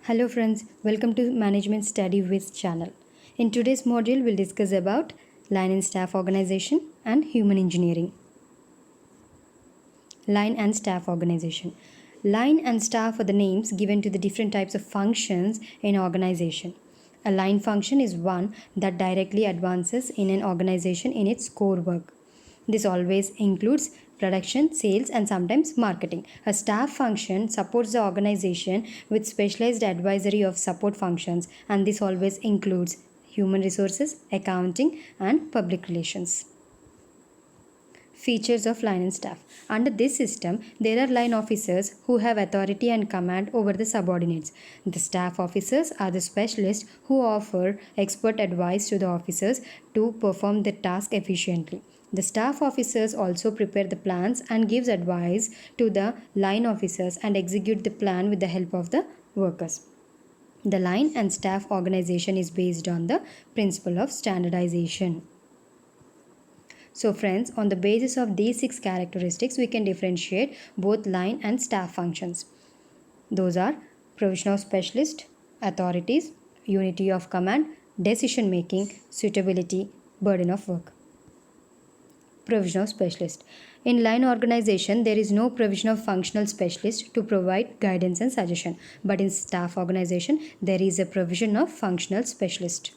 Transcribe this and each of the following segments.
Hello friends, welcome to Management Study With channel. In today's module, we'll discuss about line and staff organization and human engineering. Line and staff organization. Line and staff are the names given to the different types of functions in organization. A line function is one that directly advances in an organization in its core work. This always includes production, sales, and sometimes marketing. A staff function supports the organization with specialized advisory of support functions, and this always includes human resources, accounting, and public relations. Features of line and staff. Under this system, there are line officers who have authority and command over the subordinates. The staff officers are the specialists who offer expert advice to the officers to perform their task efficiently. The staff officers also prepare the plans and gives advice to the line officers and execute the plan with the help of the workers. The line and staff organization is based on the principle of standardization. So friends, on the basis of these 6 characteristics, we can differentiate both line and staff functions. Those are provision of specialist, authorities, unity of command, decision making, suitability, burden of work. Provision of specialist. In line organization, there is no provision of functional specialist to provide guidance and suggestion. But in staff organization, there is a provision of functional specialist.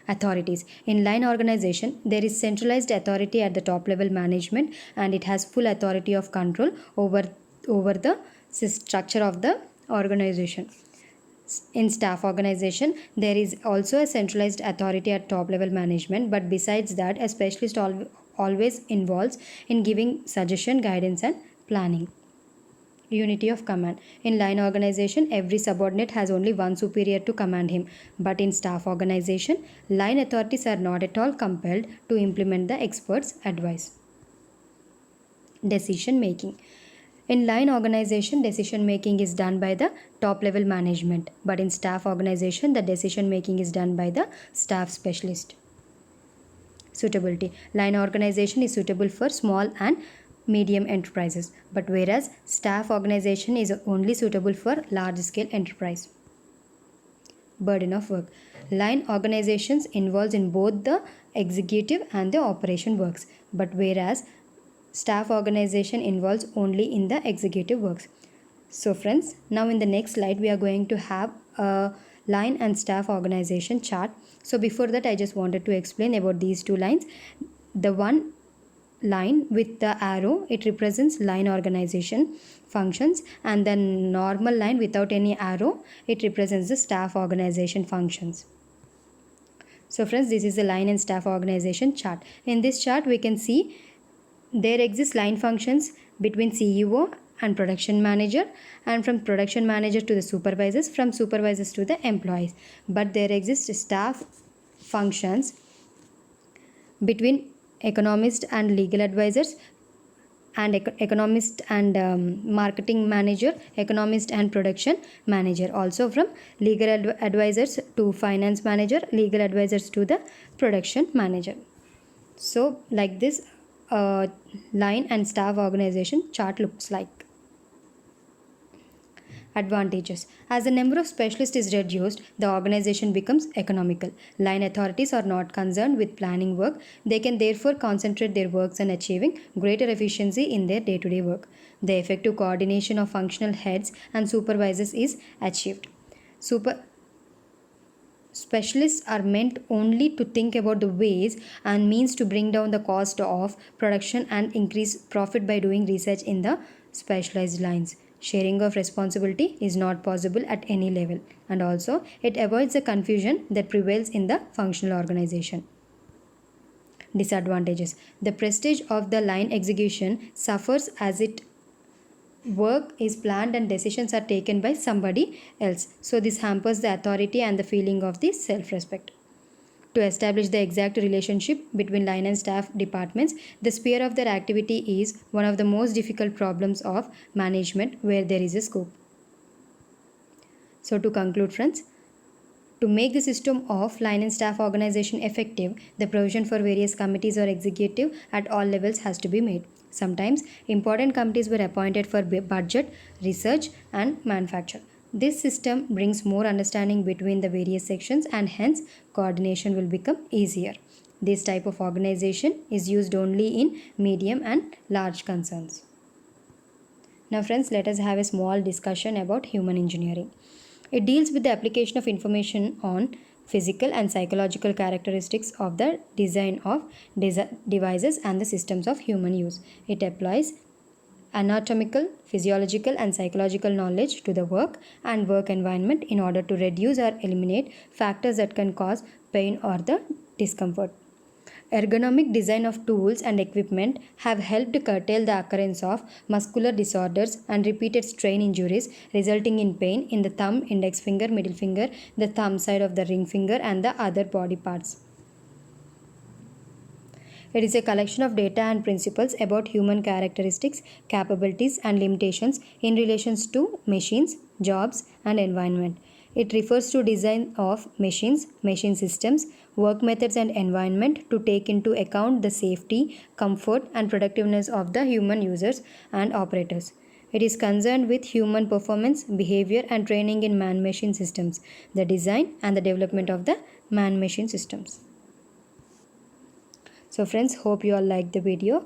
Authorities. In line organization, there is centralized authority at the top level management, and it has full authority of control over the structure of the organization. In staff organization, there is also a centralized authority at top level management, but besides that, a specialist always involves in giving suggestion, guidance, and planning. Unity of command. In line organization, every subordinate has only one superior to command him, but in staff organization, line authorities are not at all compelled to implement the expert's advice. Decision making. In line organization, decision making is done by the top level management, but in staff organization, the decision making is done by the staff specialist. Suitability. Line organization is suitable for small and medium enterprises, but whereas staff organization is only suitable for large scale enterprise. Burden of work. Line organizations involves in both the executive and the operation works, but whereas staff organization involves only in the executive works. So friends, now in the next slide we are going to have a line and staff organization chart. So before that, I just wanted to explain about these two lines. The one line with the arrow, it represents line organization functions, and the normal line without any arrow, it represents the staff organization functions. So friends, this is the line and staff organization chart. In this chart, we can see there exist line functions between CEO and production manager, and from production manager to the supervisors, from supervisors to the employees. But there exist staff functions between economist and legal advisors, and economist and marketing manager, economist and production manager. Also from legal advisors to finance manager, legal advisors to the production manager. So like this line and staff organization chart looks like. Advantages. As the number of specialists is reduced, the organization becomes economical. Line authorities are not concerned with planning work. They can therefore concentrate their works on achieving greater efficiency in their day-to-day work. The effective coordination of functional heads and supervisors is achieved. Specialists are meant only to think about the ways and means to bring down the cost of production and increase profit by doing research in the specialized lines. Sharing of responsibility is not possible at any level, and also it avoids the confusion that prevails in the functional organization. Disadvantages. The prestige of the line execution suffers as it work is planned and decisions are taken by somebody else. So this hampers the authority and the feeling of the self-respect. To establish the exact relationship between line and staff departments, the sphere of their activity is one of the most difficult problems of management where there is a scope. So to conclude friends, to make the system of line and staff organization effective, the provision for various committees or executive at all levels has to be made. Sometimes important committees were appointed for budget, research and manufacture. This system brings more understanding between the various sections and hence coordination will become easier. This type of organization is used only in medium and large concerns. Now friends, let us have a small discussion about human engineering. It deals with the application of information on physical and psychological characteristics of the design of devices and the systems of human use. It applies anatomical, physiological, and psychological knowledge to the work and work environment in order to reduce or eliminate factors that can cause pain or the discomfort. Ergonomic design of tools and equipment have helped curtail the occurrence of muscular disorders and repeated strain injuries resulting in pain in the thumb, index finger, middle finger, the thumb side of the ring finger, and the other body parts. It is a collection of data and principles about human characteristics, capabilities, and limitations in relations to machines, jobs, and environment. It refers to design of machines, machine systems, work methods, and environment to take into account the safety, comfort, and productiveness of the human users and operators. It is concerned with human performance, behavior, and training in man machine systems, the design and the development of the man machine systems. So friends, hope you all liked the video.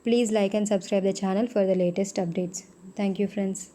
Please like and subscribe the channel for the latest updates. Thank you friends.